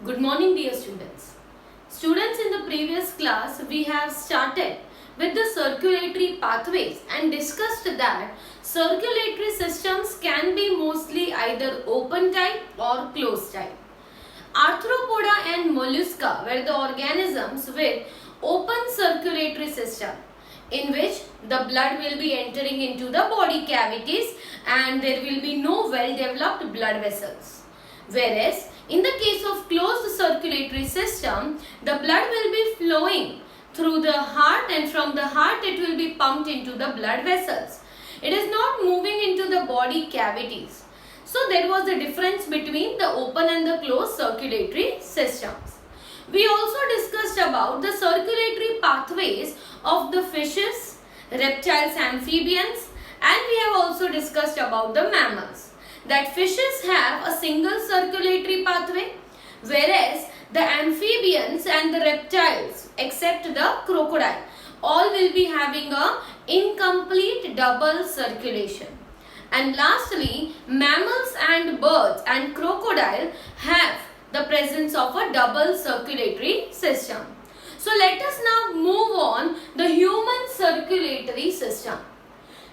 Good morning, dear students. Students, in the previous class, we have started with the circulatory pathways and discussed that circulatory systems can be mostly either open type or closed type. Arthropoda and mollusca were the organisms with open circulatory system in which the blood will be entering into the body cavities and there will be no well developed blood vessels. Whereas in the case of closed circulatory system, the blood will be flowing through the heart and from the heart it will be pumped into the blood vessels. It is not moving into the body cavities. So there was a difference between the open and the closed circulatory systems. We also discussed about the circulatory pathways of the fishes, reptiles, amphibians, and we have also discussed about the mammals. That fishes have a single circulatory pathway, whereas the amphibians and the reptiles, except the crocodile, all will be having a incomplete double circulation. And lastly, mammals and birds and crocodile have the presence of a double circulatory system. So let us now move on the human circulatory system.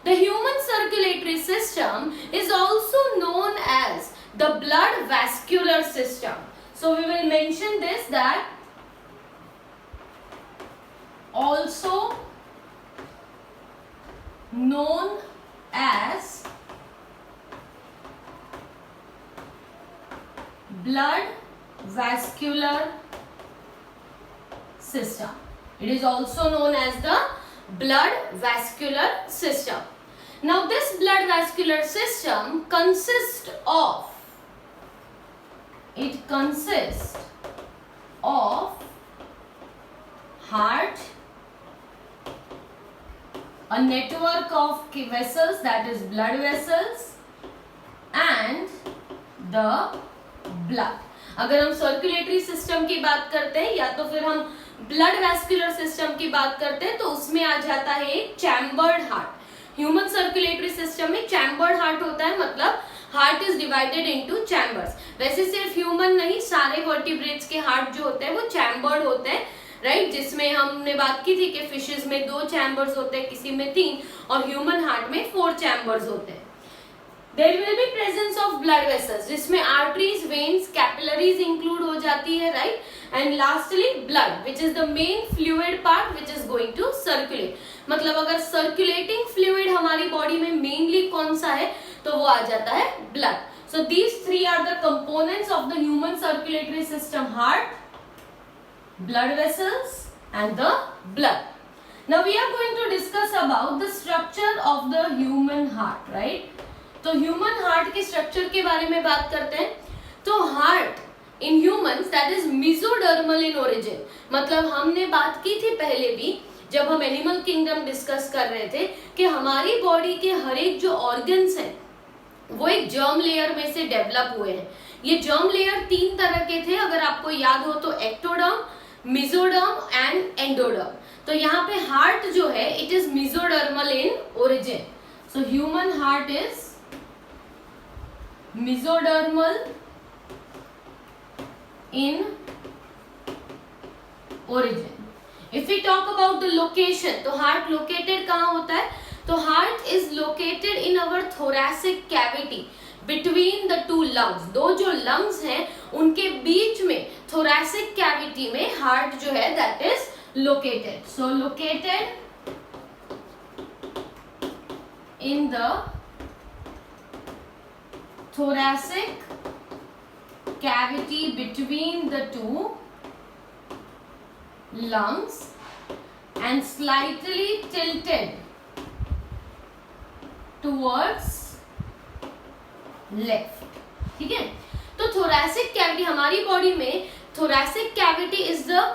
The human circulatory system is also known as the blood vascular system. So we will mention this, that also known as blood vascular system. It is also known as the blood vascular system. Now this blood vascular system consists of heart, a network of vessels, that is blood vessels, and the blood. अगर हम circulatory system की बात करते हैं या तो फिर हम ब्लड वैस्कुलर सिस्टम की बात करते हैं तो उसमें आ जाता है एक chambered heart. Human circulatory system में चैम्बर्ड हार्ट होता है, मतलब heart is divided into chambers. वैसे सिर्फ ह्यूमन नहीं, सारे वर्टिब्रेट्स के हार्ट जो होते हैं वो चैम्बर्ड होते हैं, राइट. जिसमें हमने बात की थी कि फिशेस में 2 चैम्बर्स होते हैं, किसी में 3, और ह्यूमन हार्ट में 4 चैम्बर्स होते हैं. There will be presence of blood vessels जिसमें arteries, veins, capillaries include हो जाती है, right? And lastly blood, which is the main fluid part which is going to circulate. मतलब अगर circulating fluid हमारी body में mainly कौन सा है तो वो आ जाता है blood. So these 3 are the components of the human circulatory system: heart, blood vessels, and the blood. Now we are going to discuss about the structure of the human heart, right? तो human heart के structure के बारे में बात करते हैं. तो heart in humans that is mesodermal in origin. मतलब हमने बात की थी पहले भी जब हम एनिमल किंगडम डिस्कस कर रहे थे कि हमारी बॉडी के हर एक जो ऑर्गन्स हैं वो एक जर्म लेयर में से डेवलप हुए हैं. ये जर्म लेयर 3 तरह के थे, अगर आपको याद हो तो एक्टोडर्म, मेसोडर्म एंड एंडोडर्म. तो यहाँ पे हार्ट जो है it is mesodermal in origin. So human heart is mesodermal in origin. If we talk about the location, तो heart located कहाँ होता है? तो heart is located in our thoracic cavity between the 2 lungs. 2 जो lungs हैं उनके बीच में thoracic cavity में heart जो है that is located. So located in the thoracic cavity between the 2 lungs and slightly tilted towards left. ठीक है. तो thoracic cavity हमारी बॉडी में thoracic cavity is the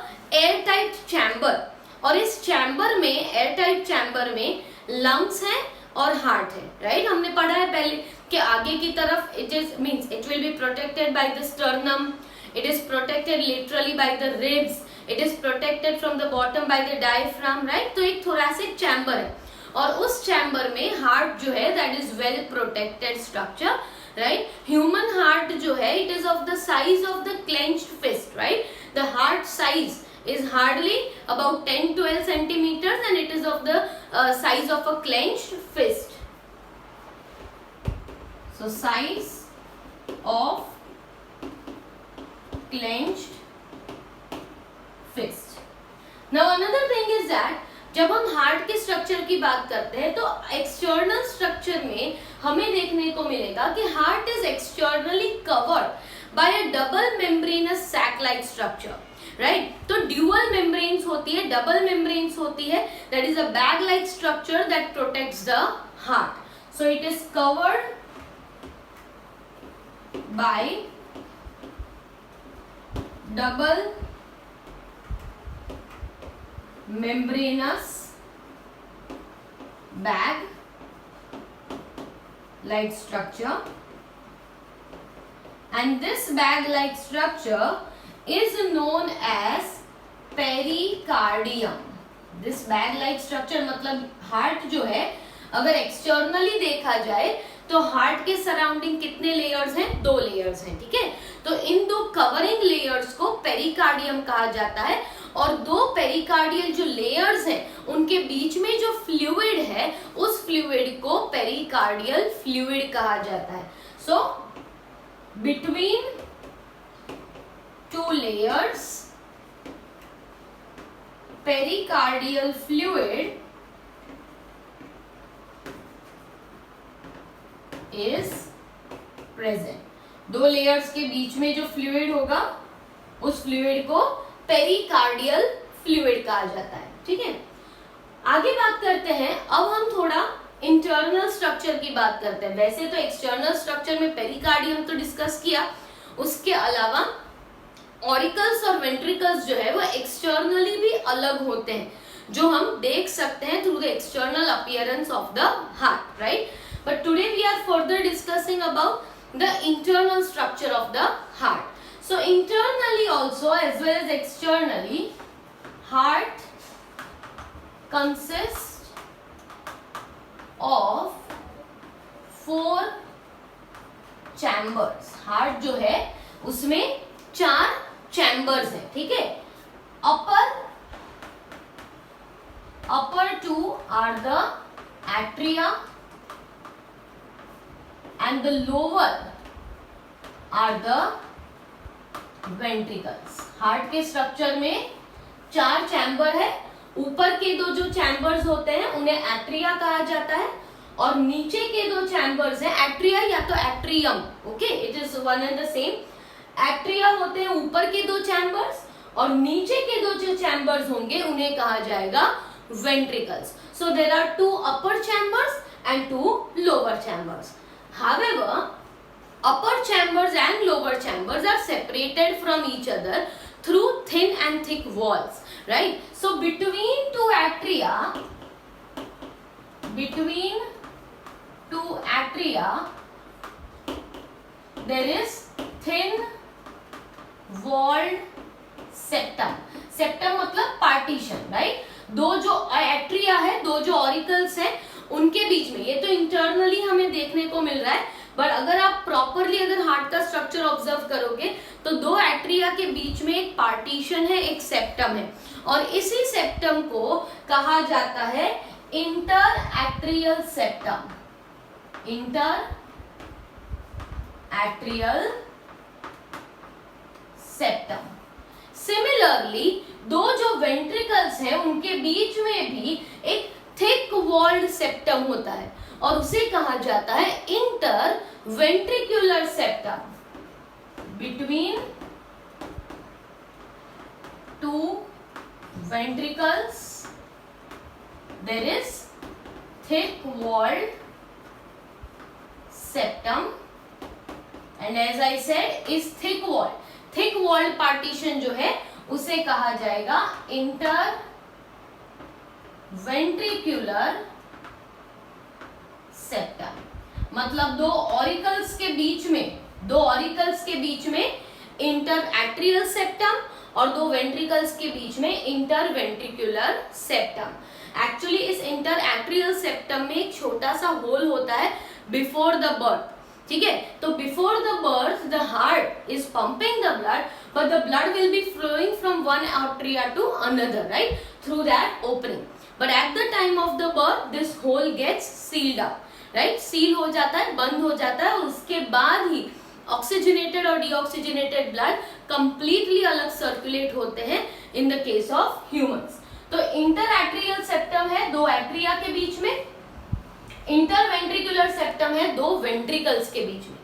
air tight chamber, और इस चैम्बर में एयर टाइट चैम्बर में lungs हैं और हार्ट है, राइट. हमने पढ़ा है पहले कि आगे की तरफ it is means it will be protected by the sternum, it is protected literally by the ribs, it is protected from the bottom by the diaphragm, right. तो एक थोरैसिक चैम्बर है और उस चैम्बर में हार्ट जो है that is well protected structure, right. Human heart जो है it is of the size of the clenched fist, right? The heart size is hardly about 10-12 centimeters and it is of the size of a clenched fist. So size of clenched fist. Now another thing is that जब हम heart के structure की बात करते हैं तो external structure में हमें देखने को मिलेगा कि heart is externally covered by a double membranous sac like structure, right? तो ड्यूअल मेम्ब्रेन्स होती है, डबल मेम्ब्रेन्स होती है, that is a bag like structure that protects the heart. So it is covered by double membranous bag like structure, and this bag like structure is known as pericardium. This bag like structure मतलब heart जो है अगर externally देखा जाए तो heart के surrounding कितने layers हैं? 2 लेयर्स हैं, ठीक है? तो इन 2 कवरिंग लेयर्स को पेरिकार्डियम कहा जाता है और 2 पेरिकार्डियल जो लेयर्स हैं उनके बीच में जो फ्लूइड है उस फ्लूइड को पेरिकार्डियल फ्लूइड कहा जाता है. So between 2 layers pericardial fluid is present. 2 layers के बीच में जो फ्लूइड होगा उस फ्लूइड को पेरिकार्डियल फ्लूइड कहा जाता है, ठीक है? आगे बात करते हैं. अब हम थोड़ा इंटरनल स्ट्रक्चर की बात करते हैं. वैसे तो एक्सटर्नल स्ट्रक्चर में पेरिकार्डियम तो डिस्कस किया, उसके अलावा ऑरिकल्स और वेंट्रिकल्स जो है वो एक्सटर्नली भी अलग होते हैं जो हम देख सकते हैं through the external appearance of the heart, right? But today we are further discussing about the internal structure of the heart. So internally also as well as externally, heart consists of 4 chambers. Heart जो है उसमें 4 chambers हैं, ठीक है? Upper 2 are the atria and the lower are the ventricles. Heart के structure में 4 chamber है. ऊपर के 2 जो चैम्बर्स होते हैं उन्हें एट्रिया कहा जाता है और नीचे के 2 चैम्बर्स हैं एट्रिया या तो atrium, okay? It is one and the same. Atria होते हैं ऊपर के 2 चैम्बर्स और नीचे के 2 जो चैम्बर्स होंगे उन्हें कहा जाएगा ventricles. So there are 2 upper chambers and 2 lower chambers. However, upper chambers and lower chambers are separated from each other through thin and thick walls, right? So between 2 atria there is thin walled septum. Septum मतलब partition, right? 2 जो atria है, 2 जो auricles हैं उनके बीच में, ये तो internally हमें देखने को मिल रहा है, बट अगर आप प्रॉपरली अगर हार्ट का स्ट्रक्चर ऑब्जर्व करोगे तो 2 एट्रिया के बीच में एक पार्टीशन है, एक सेप्टम है और इसी सेप्टम को कहा जाता है inter atrial septum. Inter atrial septum. Similarly 2 जो वेंट्रिकल्स हैं उनके बीच में भी एक थिक वॉल्ड सेप्टम होता है और उसे कहा जाता है inter ventricular septum. Between 2 ventricles there is thick walled septum and as I said is thick walled. thick walled partition जो है उसे कहा जाएगा इंटर वेंट्रिकुलर सेप्टम. मतलब 2 ऑरिकल्स के बीच में इंटर एट्रियल सेप्टम और 2 वेंट्रिकल्स के बीच में इंटर वेंट्रिकुलर सेप्टम. एक्चुअली इस इंटर एट्रियल सेप्टम में एक छोटा सा होल होता है बिफोर द बर्थ, ठीक है, तो before the birth the heart is pumping the blood, but the blood will be flowing from one atria to another, right, through that opening. But at the time of the birth this hole gets sealed up, right, seal हो जाता है, बंद हो जाता है, और उसके बाद ही ऑक्सीजनेटेड और डीऑक्सीजनेटेड ब्लड कंप्लीटली अलग सर्कुलेट होते हैं in the case of humans. तो इंटरएट्रियल सेप्टम है दो एट्रिया के बीच में, इंटरवेंट्रिकुलर सेप्टम है दो वेंट्रिकल्स के बीच में.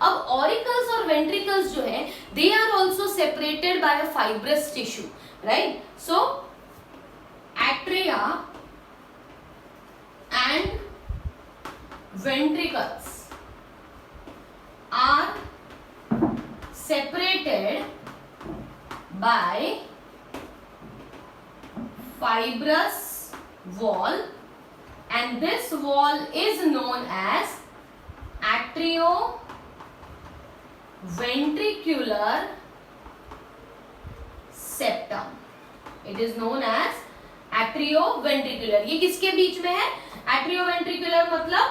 अब ऑरिकल्स और वेंट्रिकल्स जो है they are also separated by a fibrous tissue, right. So atria and ventricles are separated by fibrous wall, and this wall is known as atrioventricular septum. It is known as atrioventricular. ये किसके बीच में है? atrioventricular मतलब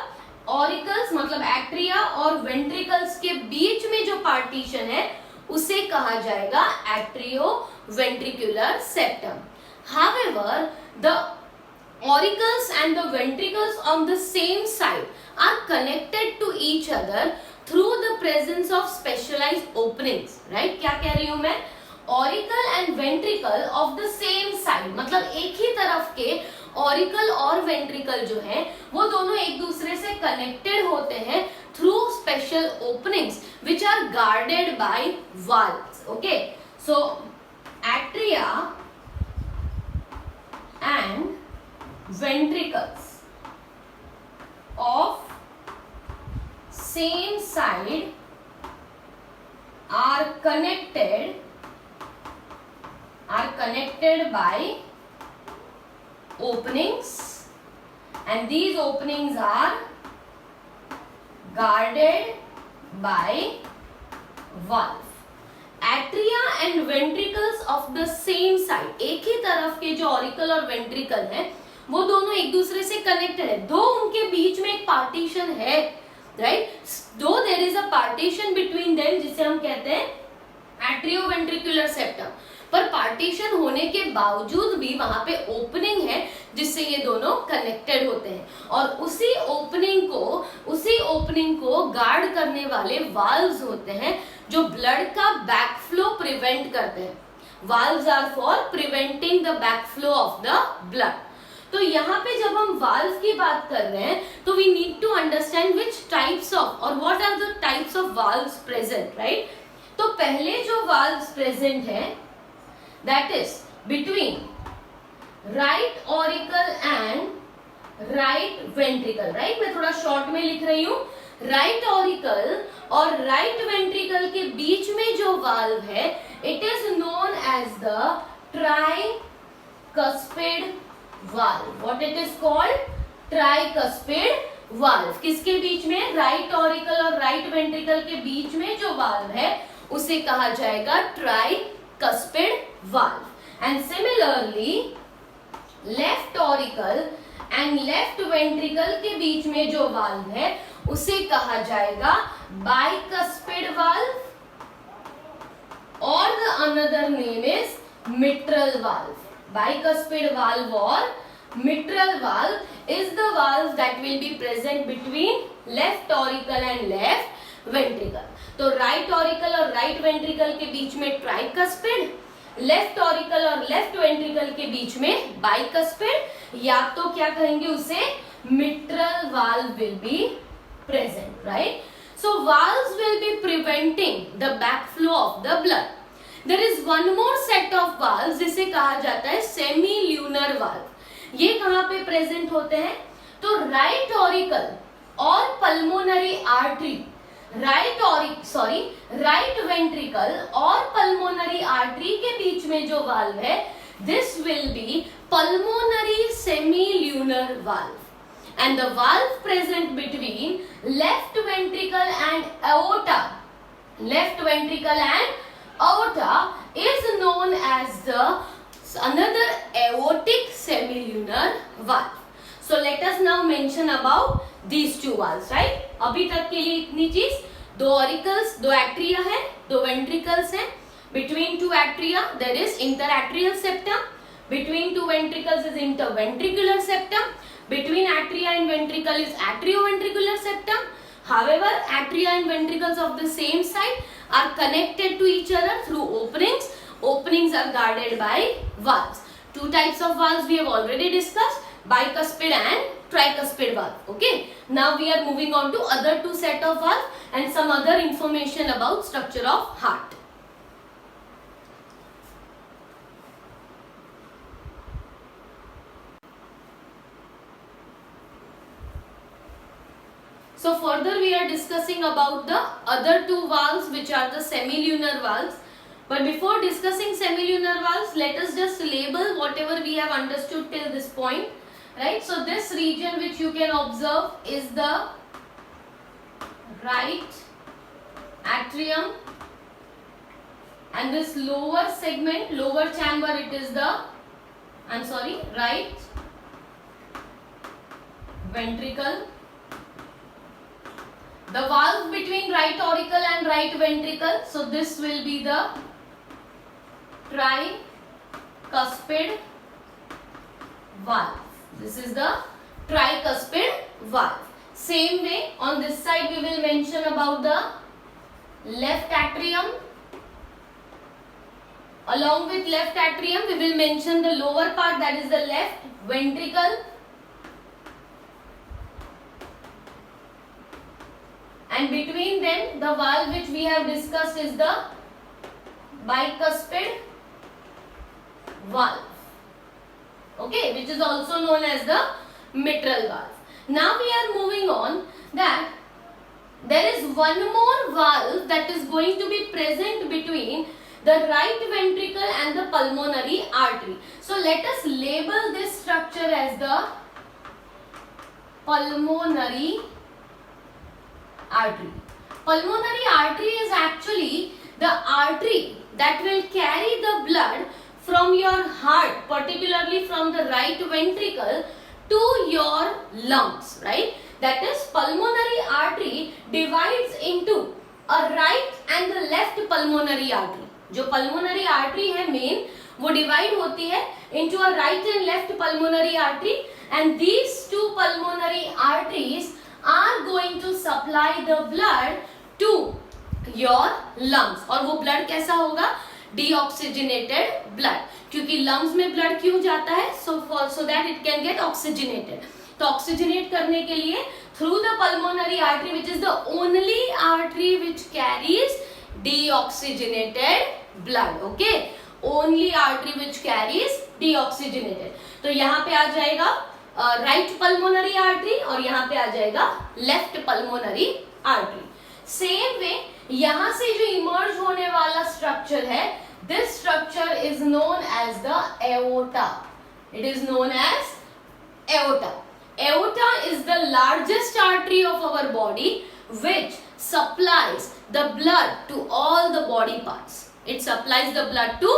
auricles मतलब atria और ventricles के बीच में जो पार्टीशन है उसे कहा जाएगा atrioventricular septum. However the auricles and the ventricles on the same side are connected to each other through the presence of specialized openings, right. क्या कह रही हूं मैं? Auricle and ventricle of the same side मतलब एक ही तरफ के auricle और वेंट्रिकल जो है वो दोनों एक दूसरे से कनेक्टेड होते हैं through special openings which are guarded by valves. Okay, so atria and ventricles of same side are connected by openings, and these openings are guarded by valve. Atria and ventricles of the same side, एक ही तरफ के जो auricle और ventricle है वो दोनों एक दूसरे से कनेक्टेड है, दो उनके बीच में एक पार्टीशन है, right. Though there is a partition between them जिसे हम कहते हैं एट्रियोवेंट्रिकुलर सेप्टम, पर पार्टीशन होने के बावजूद भी वहां पे ओपनिंग है जिससे ये दोनों कनेक्टेड होते हैं, और उसी ओपनिंग को गार्ड करने वाले वाल्व्स होते हैं जो ब्लड का बैकफ्लो प्रिवेंट करते हैं. Valves are for preventing the backflow of the blood. तो यहाँ पे जब हम वाल्व की बात कर रहे हैं तो we need to understand which types of और what are the types of valves present, right. तो पहले जो वाल्व्स प्रेजेंट है that is between right auricle and right ventricle, right. मैं थोड़ा शॉर्ट में लिख रही हूँ. right auricle और right ventricle के बीच में जो वाल्व है it is known as the tricuspid valve. what it is called? tricuspid valve. किसके बीच में? right auricle और right ventricle के बीच में जो वाल्व है उसे कहा जाएगा tricuspid valve. And similarly left auricle and left ventricle के बीच में जो वाल्व है उसे कहा जाएगा bicuspid valve, or the another name is mitral valve. Bicuspid valve or mitral valve is the valve that will be present between left auricle and left ventricle. तो right auricle और right ventricle के बीच में tricuspid, left auricle और left ventricle के बीच में bicuspid, या तो क्या कहेंगे उसे mitral valve will be present, right. So valves will be preventing the backflow of the blood. There is one more set of valves जिसे कहा जाता है सेमी ल्यूनर वाल्व. ये कहाँ पे प्रेजेंट होते हैं? तो राइट ऑरिकल और पल्मोनरी आर्टरी, राइट वेंट्रिकल और पल्मोनरी आर्टरी के बीच में जो वाल्व है this will be pulmonary semi lunar valve. and the valve present between left ventricle and aorta is known as the another aortic semilunar valve. So let us now mention about these two valves, right? अभी तक के लिए इतनी चीज, 2 auricles, 2 atria है, 2 ventricles हैं. Between 2 atria there is interatrial septum. Between 2 ventricles is interventricular septum. Between atria and ventricle is atrioventricular septum. However, atria and ventricles of the same side are connected to each other through openings. Openings are guarded by valves. 2 types of valves we have already discussed, bicuspid and tricuspid valve. Okay. Now we are moving on to other 2 set of valves and some other information about structure of heart. So further we are discussing about the other 2 valves, which are the semilunar valves. But before discussing semilunar valves, let us just label whatever we have understood till this point, right? So this region which you can observe is the right atrium, and this lower segment, lower chamber, it is the, right ventricle. The valve between right auricle and right ventricle, so this will be the tricuspid valve. This is the tricuspid valve. Same way on this side we will mention about the left atrium. Along with left atrium we will mention the lower part, that is the left ventricle. And between them the valve which we have discussed is the bicuspid valve, okay, which is also known as the mitral valve. Now we are moving on that there is one more valve that is going to be present between the right ventricle and the pulmonary artery. So let us label this structure as the pulmonary artery. Pulmonary artery is actually the artery that will carry the blood from your heart, particularly from the right ventricle, to your lungs, right? That is, pulmonary artery divides into a right and the left pulmonary artery. जो pulmonary artery है main, वो divide होती है into a right and left pulmonary artery, and these 2 pulmonary arteries are going to supply the blood to your lungs. और वो blood कैसा होगा? Deoxygenated blood. क्योंकि lungs में blood क्यों जाता है? So that it can get oxygenated. तो oxygenate करने के लिए through the pulmonary artery, which is the only artery which carries deoxygenated blood. Okay, only artery which carries deoxygenated. तो यहाँ पे आ जाएगा राइट पल्मोनरी आर्टरी और यहाँ पे आ जाएगा left pulmonary artery. Same way यहाँ से जो इमर्ज होने वाला स्ट्रक्चर है, this structure is known as the aorta. It is known as aorta. Aorta is the largest artery of our body which supplies the blood to all the body parts. It supplies the blood to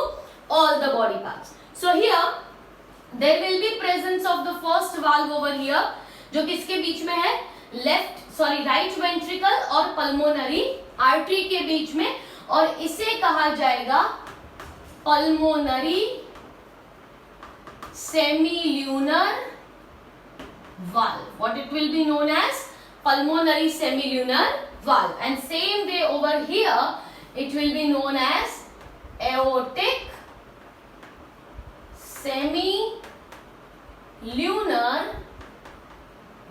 all the body parts. So here there will be presence of the first valve over here, जो किसके बीच में है? right ventricle और pulmonary artery के बीच में, और इसे कहा जाएगा pulmonary semilunar valve. What it will be known as? Pulmonary semilunar valve. And same way over here it will be known as aortic semilunar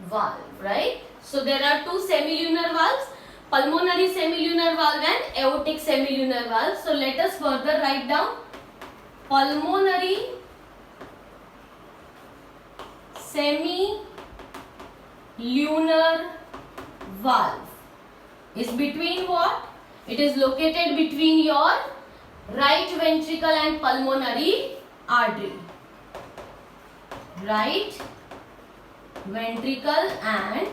valve, right? So there are 2 semilunar valves, pulmonary semilunar valve and aortic semilunar valve. So let us further write down pulmonary semilunar valve is between what? It is located between your right ventricle and pulmonary artery. Right ventricle and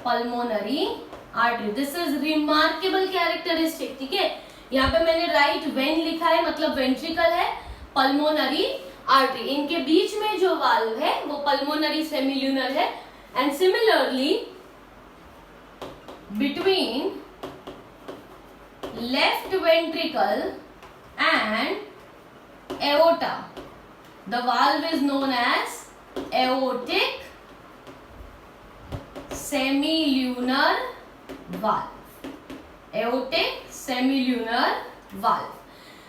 pulmonary artery. This is remarkable characteristic. ठीक है, यहाँ पे मैंने right vein लिखा है, मतलब ventricle है, pulmonary artery. इनके बीच में जो valve है वो pulmonary semilunar है. And similarly between left ventricle and aorta. The valve is known as aortic semilunar valve. Aortic semilunar valve.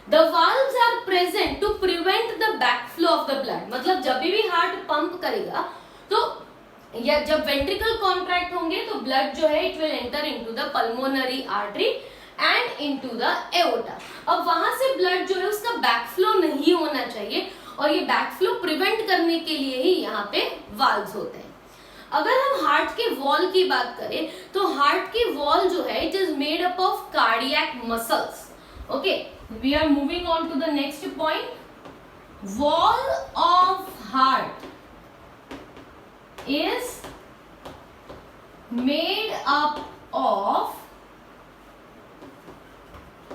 The valves are present to prevent the backflow of the blood. मतलब जब भी heart pump करेगा तो या जब ventricle contract होंगे तो blood जो है it will enter into the pulmonary artery and into the aorta. अब वहां से ब्लड जो है उसका बैकफ्लो नहीं होना चाहिए और ये बैकफ्लो प्रिवेंट करने के लिए ही यहाँ पे वाल्व्स होते हैं. अगर हम हार्ट के वॉल की बात करें तो हार्ट की वॉल जो है it is made up of cardiac muscles. Okay, we are moving on to the next point. Wall of heart is made up of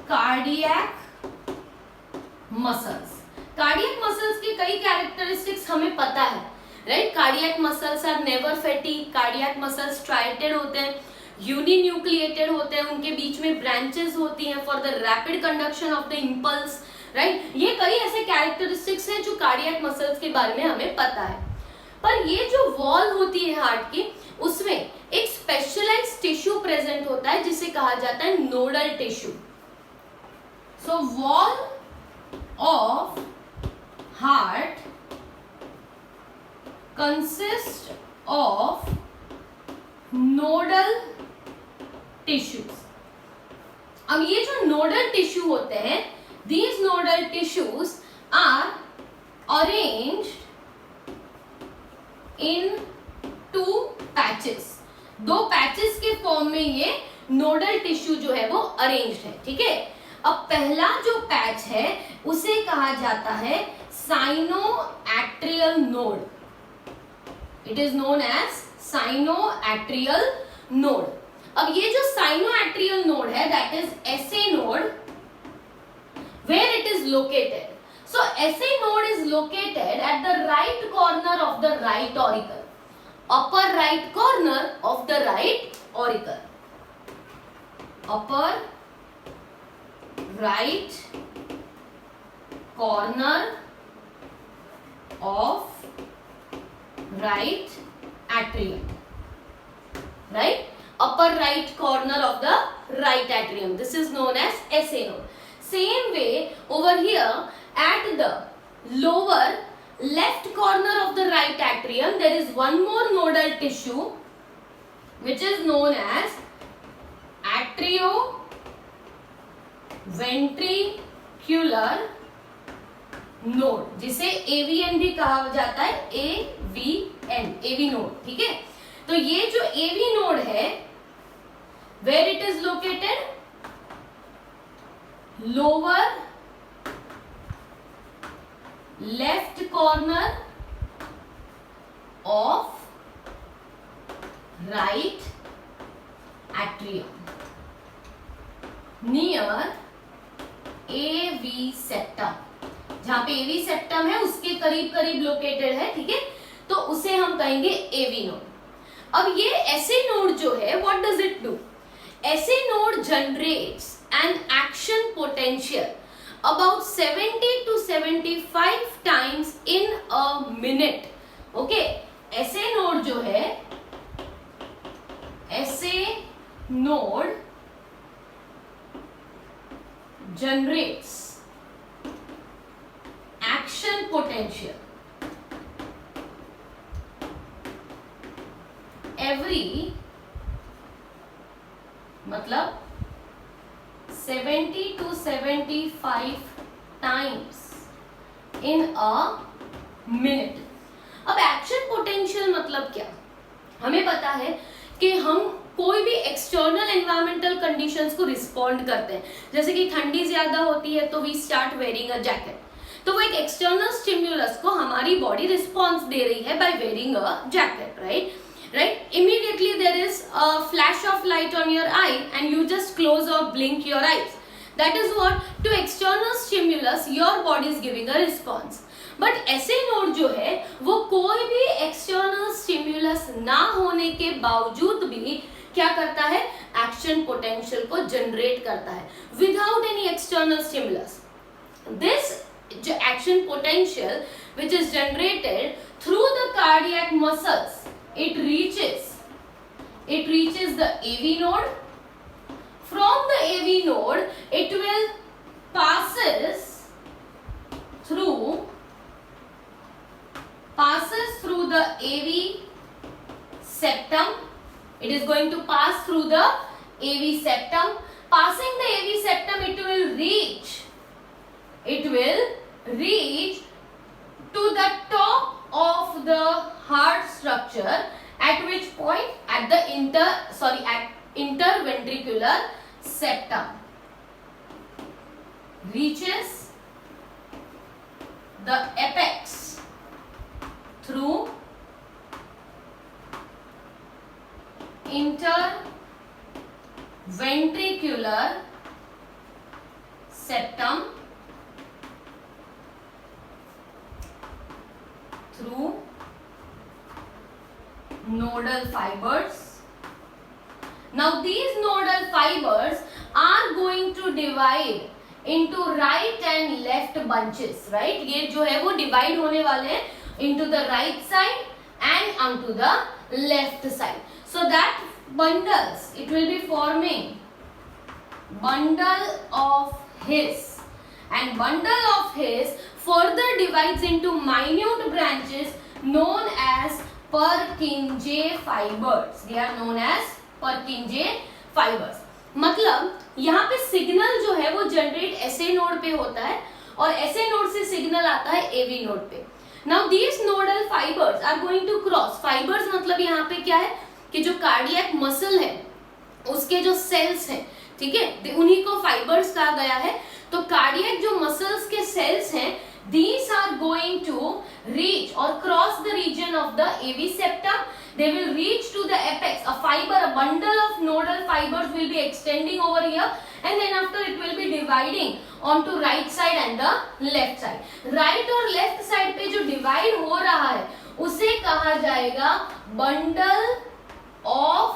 cardiac muscles. Cardiac muscles के कई characteristics हमें पता है, right? Cardiac muscles are never fatty. Cardiac muscles striated होते हैं, uninucleated होते हैं, उनके बीच में ब्रांचेस होती हैं for the rapid conduction of the impulse, right. ये कई ऐसे कैरेक्टरिस्टिक्स हैं जो कार्डियक मसल्स के बारे में हमें पता है. पर ये जो वॉल होती है हार्ट की उसमें एक स्पेशलाइज्ड टिश्यू प्रेजेंट होता है जिसे कहा जाता है nodal tissue. So wall of heart consist of nodal tissues. अब ये जो नोडल टिश्यू होते हैं, these nodal tissues are arranged in two patches. दो पैचेस के फॉर्म में ये नोडल टिश्यू जो है वो अरेंज्ड है. ठीक है, अब पहला जो पैच है उसे कहा जाता है sinoatrial node. It is known as sinoatrial node. अब ये जो साइनोएट्रियल नोड है that is SA node, where it is located. So SA node is located at the right corner of the right auricle. Upper right corner of the right auricle. Upper right corner of right atrium, right? Upper right corner of the right atrium. This is known as SA node. Same way over here at the lower left corner of the right atrium there is one more nodal tissue which is known as atrioventricular node, जिसे AVN भी कहा जाता है. AVN, AV node. ठीक है, तो ये जो AV नोड है where it is located, lower left corner of right atrium near AV septum. जहां पे AV सेप्टम है उसके करीब करीब लोकेटेड है. ठीक है, तो उसे हम कहेंगे AV नोड. अब ये SA नोड जो है what does it do? SA node generates an action potential about 70 to 75 times in a minute. Okay, SA node जो है, SA node generates action potential every मतलब 70 to 75 times in a minute. अब action potential मतलब क्या? हमें पता है कि हम कोई भी एक्सटर्नल एनवायरमेंटल कंडीशंस को रिस्पॉन्ड करते हैं. जैसे कि ठंडी ज्यादा होती है तो we start wearing a jacket. तो वो एक एक्सटर्नल स्टिम्युलस को हमारी बॉडी रिस्पॉन्स दे रही है by wearing a jacket, right? Immediately there is a flash of light on your eye and you just close or blink your eyes. That is what, to external stimulus your body is giving a response. But SA node जो है वो कोई भी external stimulus ना होने के बावजूद भी क्या करता है, एक्शन पोटेंशियल को जनरेट करता है without any external stimulus. This action potential which is generated through the cardiac muscles, it reaches the AV node. From the AV node it will passes through the AV septum. It is going to pass through the AV septum. Passing the AV septum, it will reach to the top of the heart structure, at which point at the interventricular septum reaches the apex through interventricular septum through nodal fibers. Now these nodal fibers are going to divide into right and left bunches, right? ये जो है वो divide होने वाले हैं into the right side and onto the left side. So that bundles, it will be forming bundle of His, and bundle of His further divides into minute branches known as Purkinje fibers. They are known as Purkinje fibers. मतलब यहाँ पे signal जो है वो generate SA node पे होता है और SA नोड से सिग्नल आता है AV नोड पे. Now these nodal fibers are going to cross. Fibers मतलब यहाँ पे क्या है कि जो कार्डियक मसल है उसके जो सेल्स हैं, ठीक है, उन्हीं को फाइबर्स कहा गया है. तो कार्डियक जो मसल्स के सेल्स हैं, these are going to reach or cross the region of the AV septum. They will reach to the apex. A bundle of nodal fibers will be extending over here, and then after it will be dividing onto right side and the left side. Right और left side पे जो divide हो रहा है उसे कहा जाएगा bundle of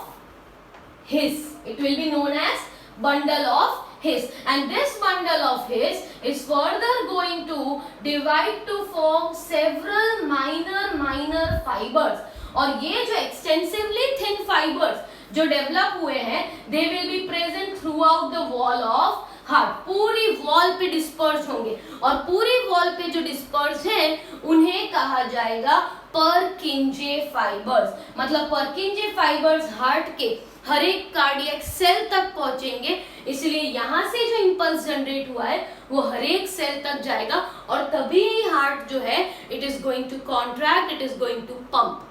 His. It will be known as bundle of His, and this bundle of His is further going to divide to form several minor fibers. और ये जो extensively thin fibers जो develop हुए हैं, they will be present throughout the wall of heart. पूरी wall पे dispersed होंगे, और पूरी wall पे जो dispersed हैं उन्हें कहा जाएगा Purkinje fibers. मतलब Purkinje fibers हार्ट के हर एक कार्डियक सेल तक पहुंचेंगे, इसलिए यहाँ से जो इम्पल्स जनरेट हुआ है वो हर एक सेल तक जाएगा और तभी हार्ट जो है it is going to contract, it is going to pump,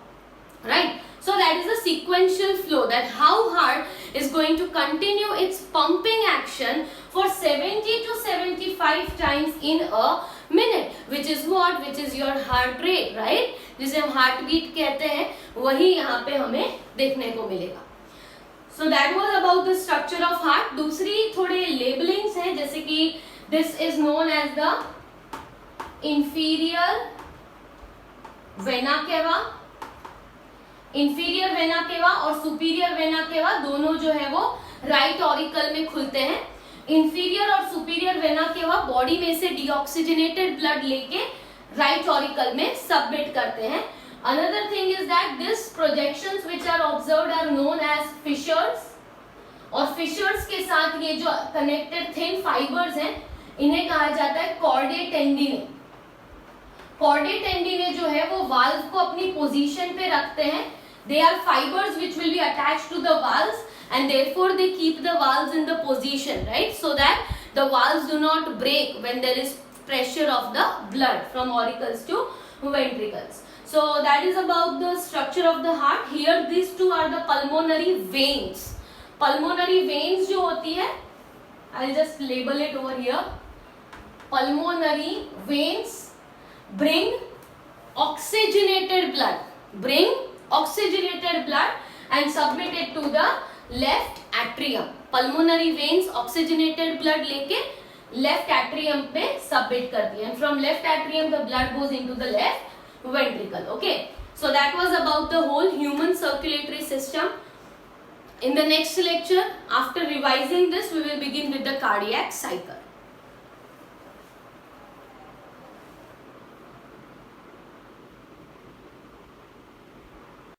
right. So that is a sequential flow, that how heart is going to continue its pumping action for 70 to 75 times in a minute, which is what? Which is your heart rate, right? जिसे हम heart beat कहते हैं, वही यहाँ पे हमें देखने को मिलेगा. So that was about the structure of heart. दूसरी थोड़े labelings हैं, जैसे कि this is known as the inferior vena cava. Inferior vena cava और सुपीरियर वेना केवा दोनों जो है वो राइट ऑरिकल में खुलते हैं. इंफीरियर और सुपीरियर वेना केवा बॉडी में से डीऑक्सीजनेटेड ब्लड लेके राइट ऑरिकल में सबमिट करते हैं. Another thing is that this projections which are observed are known as fissures, और फिशर्स के साथ ये जो कनेक्टेड थिन फाइबर्स हैं इन्हें कहा जाता है कॉर्डे टेंडिने. कॉर्डे टेंडिने जो है वो वाल्व को अपनी पोजीशन पे रखते हैं. They are fibers which will be attached to the valves, and therefore they keep the valves in the position, right? So that the valves do not break when there is pressure of the blood from auricles to ventricles. So that is about the structure of the heart. Here these two are the pulmonary veins. Pulmonary veins जो होती है, I'll just label it over here. Pulmonary veins bring oxygenated blood and submit it to the left atrium. Pulmonary veins oxygenated blood लेके left atrium पे submit करती है, and from left atrium the blood goes into the left ventricle. Okay, so that was about the whole human circulatory system. In the next lecture, after revising this, we will begin with the cardiac cycle.